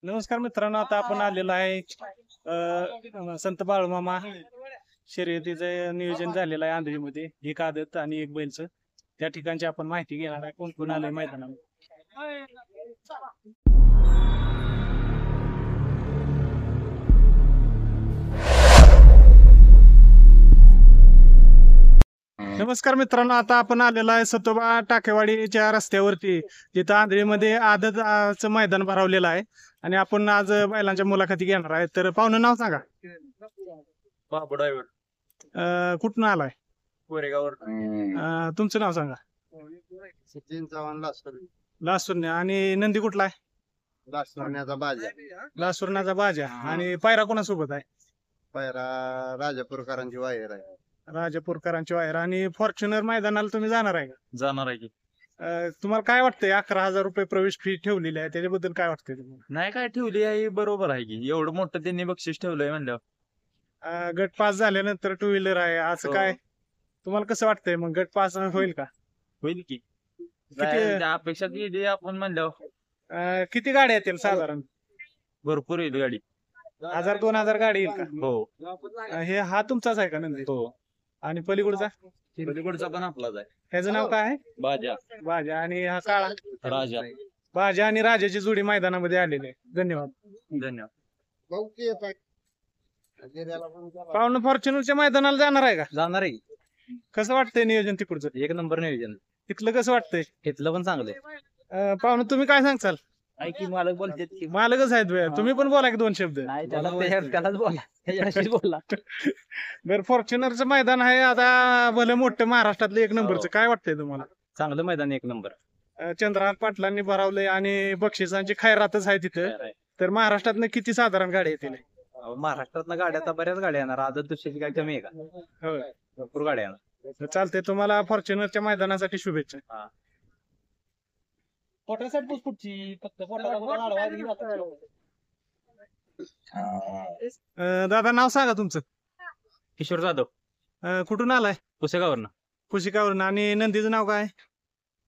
नमस्कार मित्रांनो, आता आपण आलेलो आहे संत बाळूमामा शर्यतीचं नियोजन झालेलं आहे आंधळीमध्ये. एक आदत आणि एक बैलचं. त्या ठिकाणची आपण माहिती घेणार आहे, कोण कोण आलंय मैदानावर. नमस्कार मित्रांनो, आता आपण आलेलो आहे सतोबा टाकेवाडीच्या रस्त्यावरती, जिथं आंधळीमध्ये आदतचं मैदान भरवलेलं आहे. आणि आपण आज बैलांच्या मुलाखती घेणार आहे. तर पाहुणं नाव सांगा. बाबू ड्रायव्हर कुठून आलाय? कोरेगावर. तुमचं नाव सांगा. सचिन चव्हाण लासूर. आणि नंदी कुठला आहे? लासण्याचा बाजा. लासूरनाचा बाजा. आणि पायरा कोणासोबत आहे? पैरा राजापूरकरांची वायर आहे. राजापूरकरांची वायर. आणि फॉर्च्युनर मैदानाला तुम्ही जाणार आहे का? जाणार आहे की तुम्हाला काय वाटतंय? 11,000 रुपये प्रवेश फी ठेवलेली आहे, त्याच्याबद्दल काय वाटतंय तुम्हाला? नाही काय ठेवली आहे बरोबर आहे की एवढं मोठं त्यांनी बक्षीस ठेवलंय म्हणल्यावर. गट पास झाल्यानंतर टू व्हीलर आहे असं हो. काय तुम्हाला कसं वाटतंय? मग गट पास होईल का? होईल की किती अपेक्षा केली आपण म्हणल्यावर किती गाड्या येतील साधारण? भरपूर येईल गाडी. 1,000-2,000 गाडी येईल का? हो हा तुमचाच आहे का नंदी? हो. आणि पलीकडचा पलीकडचा पण आपलाच आहे. ह्याचं नाव काय आहे? बाजा बाजा. आणि हा काळा राजा. बाजा आणि राजाची जोडी मैदानामध्ये आलेली आहे. धन्यवाद. धन्यवाद. पाहुणं फॉर्च्युनरच्या मैदानाला जाणार आहे का? जाणार आहे. कसं वाटतंय नियोजन तिकडचं? एक नंबर नियोजन. तिथलं कसं वाटतंय? घेतलं पण चांगलंय. पाहुणं तुम्ही काय सांगचाल? ऐकी मालक बोलते मालकच आहेत बे. तुम्ही पण बोला की 2 शब्द. त्यालाच बोला. बरं, फॉर्च्युनरचं मैदान आहे आता, भलं मोठं महाराष्ट्रातलं 1 नंबरचं. काय वाटतंय तुम्हाला? चांगलं मैदान एक नंबर. चंद्रहार पाटलांनी भरवलंय आणि बक्षिसांची खैरातच आहे तिथं. तर महाराष्ट्रातनं किती साधारण गाड्या येतील? महाराष्ट्रात गाड्या आता बऱ्याच गाड्या येणार. आदत दुसरी काय कमी आहे का? होय. भरपूर गाड्या येणार. तर चालतंय. तुम्हाला फॉर्च्युनरच्या मैदानासाठी शुभेच्छा. दादा, नाव सांगा तुमचं. किशोर जाधव, कुठून आलाय? पुसेगावरनं. पुशिकावरून. आणि नंदीचं नाव काय?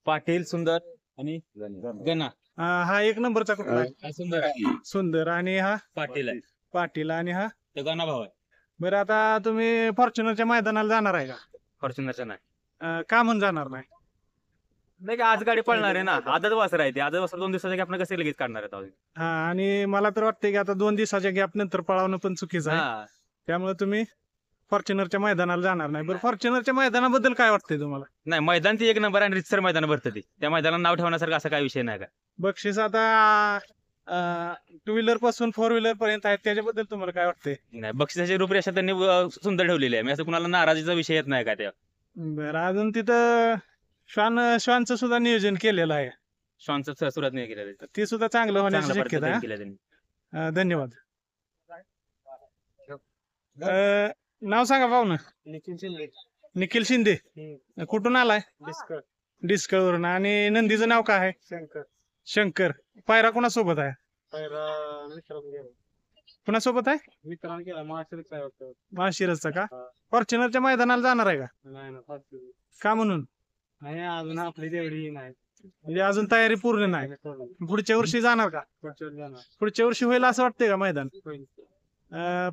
पाटील, सुंदर आणि गणा. हा 1 नंबरचा कुठला आहे? सुंदर सुंदर. आणि हा पाटील आहे. पाटील. आणि हा तो गणा भाऊ आहे. बरं, आता तुम्ही फॉर्च्युनरच्या मैदानाला जाणार आहे का? फॉर्च्युनरचा नाही. का म्हणून जाणार नाही? नाही का, आज गाडी पळणार आहे ना. आदत वासर आहे ती. आदत वासर 2 दिवसाच्या आपण कसे लगेच काढणार आहेत? हा. आणि मला तर वाटतंय की आता 2 दिवसाच्या गॅप नंतर पळावणं पण चुकीचं आहे. त्यामुळे तुम्ही फॉर्च्युनरच्या मैदानाला जाणार नाही. बरं, फॉर्च्युनरच्या मैदानाबद्दल काय वाटतंय तुम्हाला? नाही, मैदान ती 1 नंबर आणि रितसर मैदान भरतं ती. त्या मैदानाला नाव ठेवण्यासारखा असा काय विषय नाही का. बक्षीस आता 2 व्हीलर पासून 4 व्हीलर पर्यंत आहेत, त्याच्याबद्दल तुम्हाला काय वाटतंय? नाही, बक्षिसाची रूपरेषा त्यांनी सुंदर ठेवलेली आहे. मी असं कुणाला नाराजीचा विषय येत नाही का त्या. बरं, अजून तिथं श्वानचं सुद्धा नियोजन केलेलं आहे. श्वानचं सुरुवात नाही केलं. ते सुद्धा चांगलं होण्याची चांगल्या शक्यता पद्धतीने आहे. केलं त्यांनी. धन्यवाद. नाव सांगा पाहुणं. निखिल शिंदे. कुठून आलाय? डिस्कळवरून. आणि नंदीचं नाव काय आहे? शंकर. पायरा कोणासोबत आहे? कुणासोबत आहे? माशिरसचा का? फॉर्च्युनरच्या मैदानाला जाणार आहे का? का म्हणून? अजून आपली तेवढी नाही. म्हणजे अजून तयारी पूर्ण नाही. पुढच्या वर्षी जाणार का? पुढच्या वर्षी होईल असं वाटतंय का मैदान?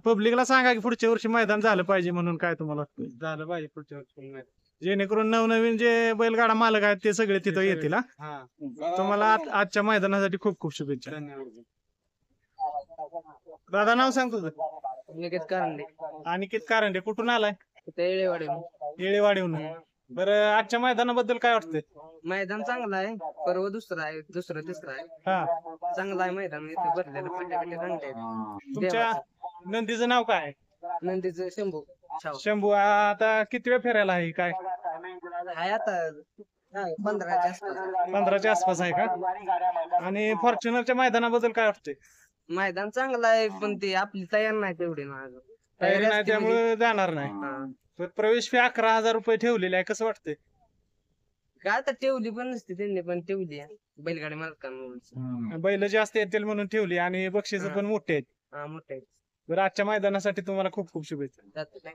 पब्लिकला सांगा की पुढच्या वर्षी मैदान झालं पाहिजे म्हणून. काय तुम्हाला वाटतं? झालं पाहिजे पुढच्या वर्षी. जेणेकरून नवनवीन जे बैलगाडा मालक आहेत ते सगळे तिथं येतील. हा. तुम्हाला आजच्या मैदानासाठी खूप खूप शुभेच्छा. दादा, नाव सांग तुझं. अनिकेत कारंडे. कुठून आलाय? येळेवाडीहून. बरं, आजच्या मैदानाबद्दल काय वाटतंय? मैदान चांगलं आहे. पर्व दुसरं आहे, दुसरं तिसरं आहे. हा. चांगलं आहे मैदान. इथे भरलेलं पट्ट्या चांगले आहेत. तुमच्या नंदीचं नाव काय आहे? नंदीचं शंभू शंभू. आता किती वेळ फिरायला आहे? काय आहे आता 15च्या आसपास. 15च्या आसपास आहे का? आणि फॉर्च्युनरच्या मैदानाबद्दल काय वाटतंय? मैदान चांगलं आहे, पण ते आपली तयार नाही तेवढी ना अजून. तयारी नाही, असते म्हणजे. त्यामुळे जाणार नाही. तर प्रवेश फी 11,000 रुपये ठेवलेली आहे. कसं वाटतंय? काय आता ठेवली पण नसते त्यांनी, पण ठेवली आहे बैलगाडी मालकांना. बैल जास्त येतील म्हणून ठेवली. आणि बक्षीस पण मोठे आहेत. हा, मोठे आहेत. बरं, आजच्या मैदानासाठी तुम्हाला खूप खूप शुभेच्छा. जातं काय.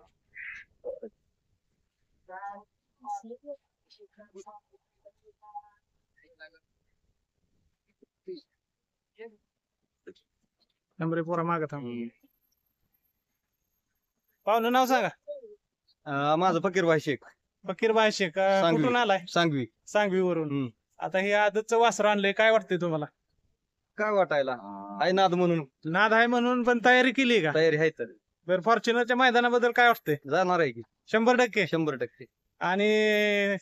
नंबरे पोरा मागं थांब. पाहुणं नाव सांगा. माझं फकीरभाई शेख फकीर बाय शेख सांगवी. कुठून आलाय? सांगवी. सांगवीवरून. आता हे आदतचं वासर आणलंय, काय वाटतंय तुम्हाला? काय वाटायला आहे नाद म्हणून नाद आहे म्हणून पण तयारी केली का? तयारी आहे तर बरं, फॉर्च्युनरच्या मैदानाबद्दल काय वाटतंय? जाणार आहे की 100%. 100%. आणि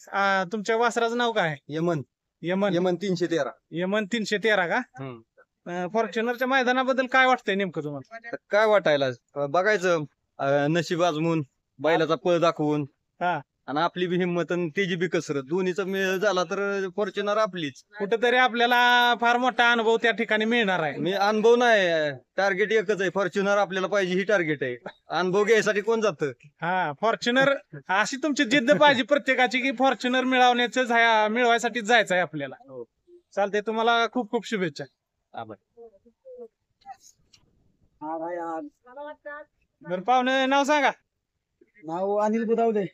तुमच्या वासराचं नाव काय? यमन यमन. यमन 313. यमन 313 का? फॉर्च्युनरच्या मैदानाबद्दल काय वाटतंय नेमकं तुम्हाला? तर काय वाटायला बघायचं नशीब आजमून बैलाचा पळ दाखवून हा. आणि आपली बी हिंमत आणि त्याची बी कसरत दोन्हीचा मेळ झाला तर फॉर्च्युनर आपलीच. कुठेतरी आपल्याला फार मोठा अनुभव त्या ठिकाणी मिळणार आहे. मी अनुभव नाही, टार्गेट एकच आहे, फॉर्च्युनर आपल्याला पाहिजे ही टार्गेट आहे. अनुभव घ्यायसाठी कोण जातं? हा, फॉर्च्युनर अशी तुमची जिद्द पाहिजे प्रत्येकाची की फॉर्च्युनर मिळवायसाठीच जायचं आहे आपल्याला. चालतंय, तुम्हाला खूप खूप शुभेच्छा. बरं पाहुणे, नाव सांगा. नाव अनिल बुदावले,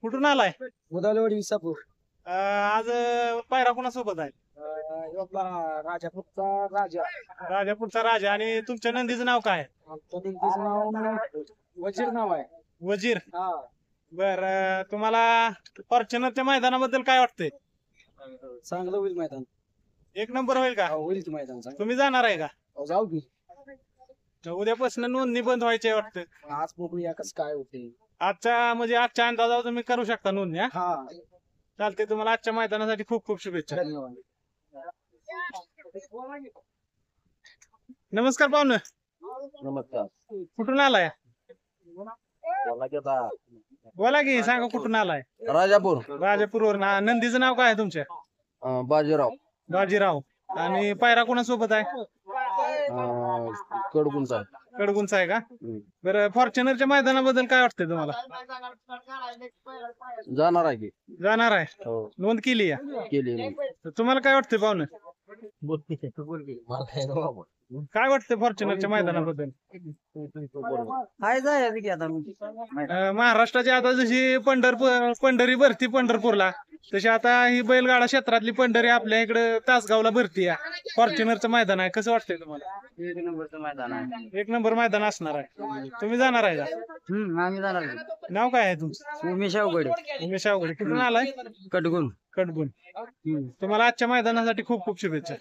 कुठून आलाय? बुदावलेवाडी विसापूर. आज पायरा कोणासोबत आहे? राजापूरचा राजा. राजापूरचा राजा. आणि तुमच्या नंदीचं नाव काय? आमच्या नंदीचं नाव वजीर नाव आहे. वजीर. हा. बर, तुम्हाला फॉर्च्युनरच्या मैदानाबद्दल काय वाटतंय? चांगलं होईल मैदान. एक नंबर होईल का? होईल की मैदान चांगलं. तुम्ही जाणार आहे का? जाऊ की. उद्यापासून नोंदणी बंद व्हायची आहे वाटतं. आज बघूया कसं काय होते. आजच्या अंदाजावर तुम्ही करू शकता नोंदणी. हा, हा, चालते. तुम्हाला आजच्या मैदानासाठी खूप खूप शुभेच्छा. धन्यवाद. नमस्कार पाहुणे, नमस्कार. कुठून आलाय? बोला की, सांगा कुठून आलाय? राजापूर. राजापूरवरून. नंदीचं नाव काय आहे तुमच्या? बाजीराव. बाजीराव. आणि पायरा कोणासोबत आहे? कडकुंचा. कडगुंचा आहे का? बरं, फॉर्च्युनरच्या मैदानाबद्दल काय वाटतंय तुम्हाला? जाणार आहे की. जाणार आहे. हो. नोंद केली आहे. केली. तर तुम्हाला काय वाटतंय पाहुणे? काय वाटतंय फॉर्च्युनरच्या मैदानाबद्दल? हाय जायचं की आता. महाराष्ट्राची आता जशी पंढरी भरती पंढरपूरला, तशी आता ही बैलगाडा क्षेत्रातली पंढरी आपल्या इकडे तासगावला भरती आहे. फॉर्च्युनरचं मैदान आहे, कसं वाटतंय तुम्हाला? एक नंबरचं मैदान आहे. एक नंबर मैदान असणार आहे. तुम्ही जाणार आहे का? आम्ही जाणार. नाव काय आहे तुमचं? उमेश अवघडे, उमेश अवघडे. कुठून आलाय? कडगुण. कडबून. तुम्हाला आजच्या मैदानासाठी खूप खूप शुभेच्छा.